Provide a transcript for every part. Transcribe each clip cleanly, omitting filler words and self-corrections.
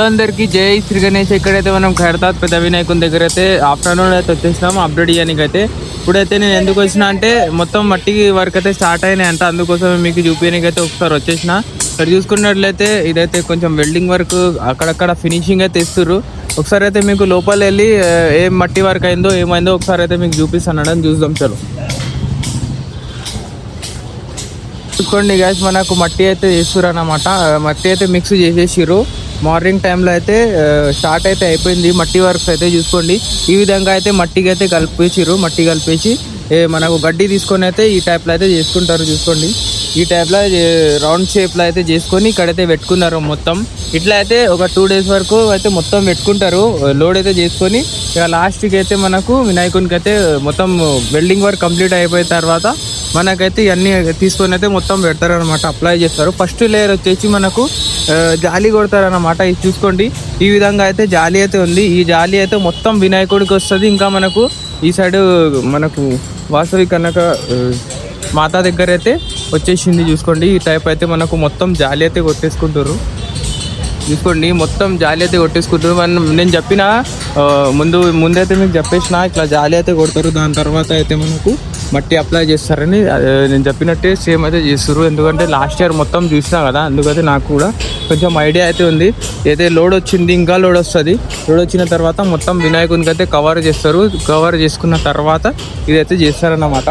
అందరికీ జై శ్రీ గణేష్. ఇక్కడైతే మనం ఖైరతాబాద్ పెద్ద వినాయకుని దగ్గర అయితే ఆఫ్టర్నూన్ అయితే వచ్చేసినాము అప్డేట్ చేయడానికి అయితే. ఇప్పుడైతే నేను ఎందుకు వచ్చిన అంటే మొత్తం మట్టి వర్క్ అయితే స్టార్ట్ అయినాయి అంట, అందుకోసం మీకు చూపించడానికి అయితే ఒకసారి వచ్చేసిన. ఇక్కడ చూసుకున్నట్లయితే ఇదైతే కొంచెం వెల్డింగ్ వర్క్ అక్కడక్కడ ఫినిషింగ్ అయితే ఇస్తుర్రు. ఒకసారి అయితే మీకు లోపల వెళ్ళి ఏం మట్టి వర్క్ అయిందో ఏమైందో ఒకసారి అయితే మీకు చూపిస్తాను, చూద్దాం. చలో చూసుకోండి గ్యాస్, మనకు మట్టి అయితే చేస్తుర్రు అన్నమాట. మట్టి అయితే మిక్స్ చేసేసిర్రు. మార్నింగ్ టైంలో అయితే స్టార్ట్ అయితే అయిపోయింది మట్టి వర్క్స్ అయితే. చూసుకోండి ఈ విధంగా అయితే మట్టికి అయితే కలిపేసిర్రు. మట్టి కలిపేసి మనకు గడ్డి తీసుకొని అయితే ఈ టైప్లో అయితే చేసుకుంటారు. చూసుకోండి ఈ టైప్లో రౌండ్ షేప్లో అయితే చేసుకొని ఇక్కడైతే పెట్టుకున్నారు మొత్తం. ఇట్లా అయితే ఒక 2 days వరకు అయితే మొత్తం పెట్టుకుంటారు, లోడ్ అయితే చేసుకొని. ఇక లాస్ట్కి అయితే మనకు వినాయకునికి అయితే మొత్తం వెల్డింగ్ వర్క్ కంప్లీట్ అయిపోయిన తర్వాత మనకైతే ఇవన్నీ తీసుకొని అయితే మొత్తం పెడతారనమాట, అప్లై చేస్తారు. ఫస్ట్ లేయర్ వచ్చేసి మనకు జాలి కొడతారనమాట. ఇది చూసుకోండి ఈ విధంగా అయితే జాలి అయితే ఉంది. ఈ జాలి అయితే మొత్తం వినాయకుడికి వస్తుంది. ఇంకా మనకు ఈ సైడ్ మనకు వాసవి కనక మాతా దగ్గర అయితే వచ్చేసింది. చూసుకోండి ఈ టైప్ అయితే మనకు మొత్తం జాలి అయితే కొట్టేసుకుంటారు. చూసుకోండి మొత్తం జాలి అయితే కొట్టేసుకుంటారు. నేను చెప్పిన ముందైతే మీకు చెప్పేసిన ఇట్లా జాలి అయితే కొడతారు. దాని తర్వాత అయితే మనకు మట్టి అప్లై చేస్తారని నేను చెప్పినట్టే సేమ్ అయితే చేస్తారు. ఎందుకంటే లాస్ట్ ఇయర్ మొత్తం చూసినా కదా, అందుకైతే నాకు కూడా కొంచెం ఐడియా అయితే ఉంది. ఏదైతే లోడ్ వచ్చింది ఇంకా లోడ్ వస్తుంది. లోడ్ వచ్చిన తర్వాత మొత్తం వినాయకునికి అయితే కవర్ చేస్తారు. కవర్ చేసుకున్న తర్వాత ఇదైతే చేస్తారన్నమాట.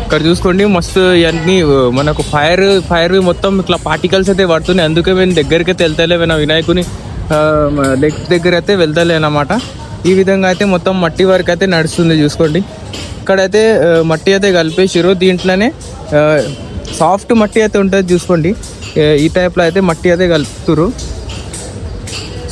ఇక్కడ చూసుకోండి మస్తు ఇవన్నీ మనకు ఫైర్ మొత్తం ఇట్లా పార్టికల్స్ అయితే పడుతున్నాయి. అందుకే మేము దగ్గరికి అయితే వెళ్తలే, వినాయకుని లెగ్ దగ్గర అయితే వెళ్తలే అన్నమాట. ఈ విధంగా అయితే మొత్తం మట్టి వర్క్ అయితే నడుస్తుంది. చూసుకోండి ఇక్కడైతే మట్టి అయితే కలిపేసారు. దీంట్లోనే సాఫ్ట్ మట్టి అయితే ఉంటుంది. చూసుకోండి ఈ టైప్లో అయితే మట్టి అయితే కలుపుతురు.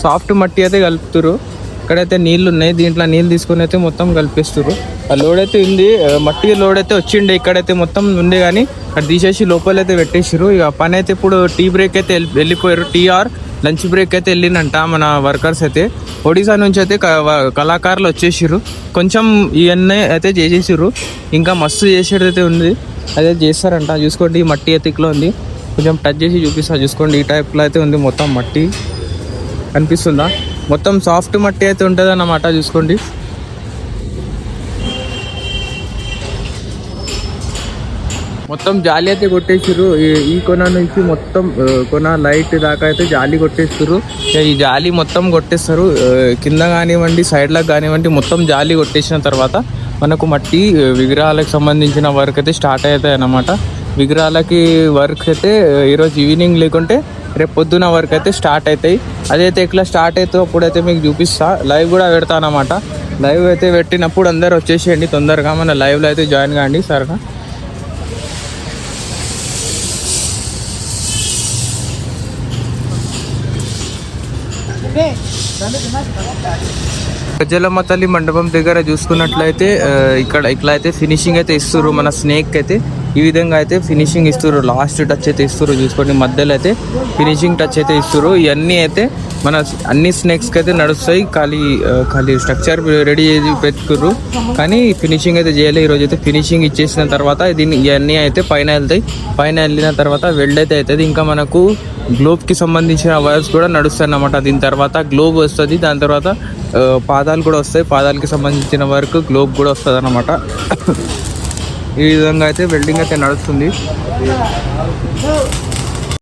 సాఫ్ట్ మట్టి అయితే కలుపుతురు. ఇక్కడైతే నీళ్ళు ఉన్నాయి, దీంట్లో నీళ్ళు తీసుకొని అయితే మొత్తం కలిపేస్తారు. ఆ లోడ్ అయితే ఉంది, మట్టి లోడ్ అయితే వచ్చిండే ఇక్కడైతే మొత్తం ఉండే, కానీ అక్కడ తీసేసి లోపలైతే పెట్టేసారు. ఇక పని అయితే ఇప్పుడు టీ బ్రేక్ అయితే వెళ్ళిపోయారు. టీ ఆర్ లంచ్ బ్రేక్ అయితే వెళ్ళిందంట మన వర్కర్స్ అయితే. ఒడిశా నుంచి అయితే కళాకారులు వచ్చేసారు. కొంచెం ఇవన్నీ అయితే చేసేసారు, ఇంకా మస్తు చేసేది అయితే ఉంది, అదే చేస్తారంట. చూసుకోండి ఈ మట్టి అయితే ఇట్లా ఉంది, కొంచెం టచ్ చేసి చూపిస్తా. చూసుకోండి ఈ టైప్లో అయితే ఉంది మొత్తం మట్టి, కనిపిస్తుందా? మొత్తం సాఫ్ట్ మట్టి అయితే ఉంటుంది అన్నమాట. చూసుకోండి మొత్తం జాలి అయితే కొట్టేసారు. ఈ కొన నుంచి మొత్తం కొన లైట్ దాకా అయితే జాలి కొట్టేస్తారు. ఈ జాలి మొత్తం కొట్టేస్తారు, కింద కానివ్వండి సైడ్లకు కానివ్వండి మొత్తం జాలి కొట్టేసిన తర్వాత మనకు మట్టి విగ్రహాలకు సంబంధించిన వర్క్ అయితే స్టార్ట్ అవుతాయి అన్నమాట. విగ్రహాలకి వర్క్ అయితే ఈరోజు ఈవినింగ్ లేకుంటే రేపు పొద్దున వర్క్ అయితే స్టార్ట్ అవుతాయి. అదైతే ఎట్లా స్టార్ట్ అవుతుందో అప్పుడైతే మీకు చూపిస్తా. లైవ్ కూడా పెడతా అన్నమాట. లైవ్ అయితే పెట్టినప్పుడు అందరు వచ్చేసేయండి తొందరగా, మన లైవ్లో అయితే జాయిన్ కాండి సరేనా. గజలమ్మ తల్లి మండపం దగ్గర చూసుకున్నట్లయితే ఇక్కడ ఇట్లా అయితే ఫినిషింగ్ అయితే ఇస్తుర్రు. మన స్నేక్ అయితే ఈ విధంగా అయితే ఫినిషింగ్ ఇస్తుర్రు, లాస్ట్ టచ్ అయితే ఇస్తుర్రు. చూసుకోండి మధ్యలో అయితే ఫినిషింగ్ టచ్ అయితే ఇస్తుర్రు. ఇవన్నీ అయితే మన అన్ని స్నేక్స్కి అయితే నడుస్తాయి. ఖాళీ స్ట్రక్చర్ రెడీ చేసి పెట్టుకుర్రు, కానీ ఫినిషింగ్ అయితే చేయాలి. ఈరోజు అయితే ఫినిషింగ్ ఇచ్చేసిన తర్వాత ఇవన్నీ అయితే పైన వెళ్తాయి. పైన వెళ్ళిన తర్వాత వెల్డ్ అయితే అవుతుంది. ఇంకా మనకు గ్లోబ్కి సంబంధించిన వైర్స్ కూడా నడుస్తాయి అన్నమాట. దీని తర్వాత గ్లోబ్ వస్తుంది, దాని తర్వాత పాదాలు కూడా వస్తాయి. పాదాలకి సంబంధించిన వర్క్ గ్లోబ్ కూడా వస్తుంది అన్నమాట. ఈ విధంగా అయితే వెల్డింగ్ అయితే నడుస్తుంది.